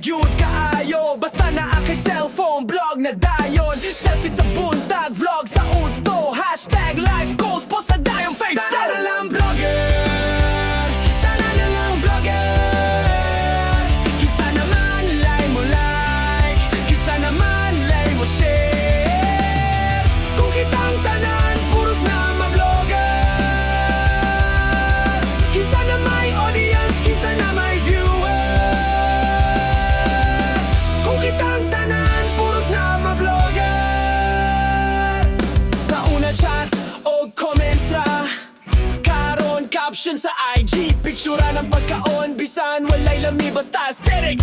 yun kaayo. Basta naa kay cellphone, blog na dayon. Selfie sa buntag, vlog sa uto. Hashtag life goals, post sa dayong Facebook. Tara na lang vlogger, tara na lang vlogger. Kisa naman like mo like, kisa naman like mo share. Kung kitang tanan, puros na ma-vlogger. Kisa na may audience, kisa na may viewer. Kung kitang tanan, puros na ma-vlogger. Sa una chat o comments ra, caption sa IG, pictura ng pagkaon, bisan walay lami basta aesthetic.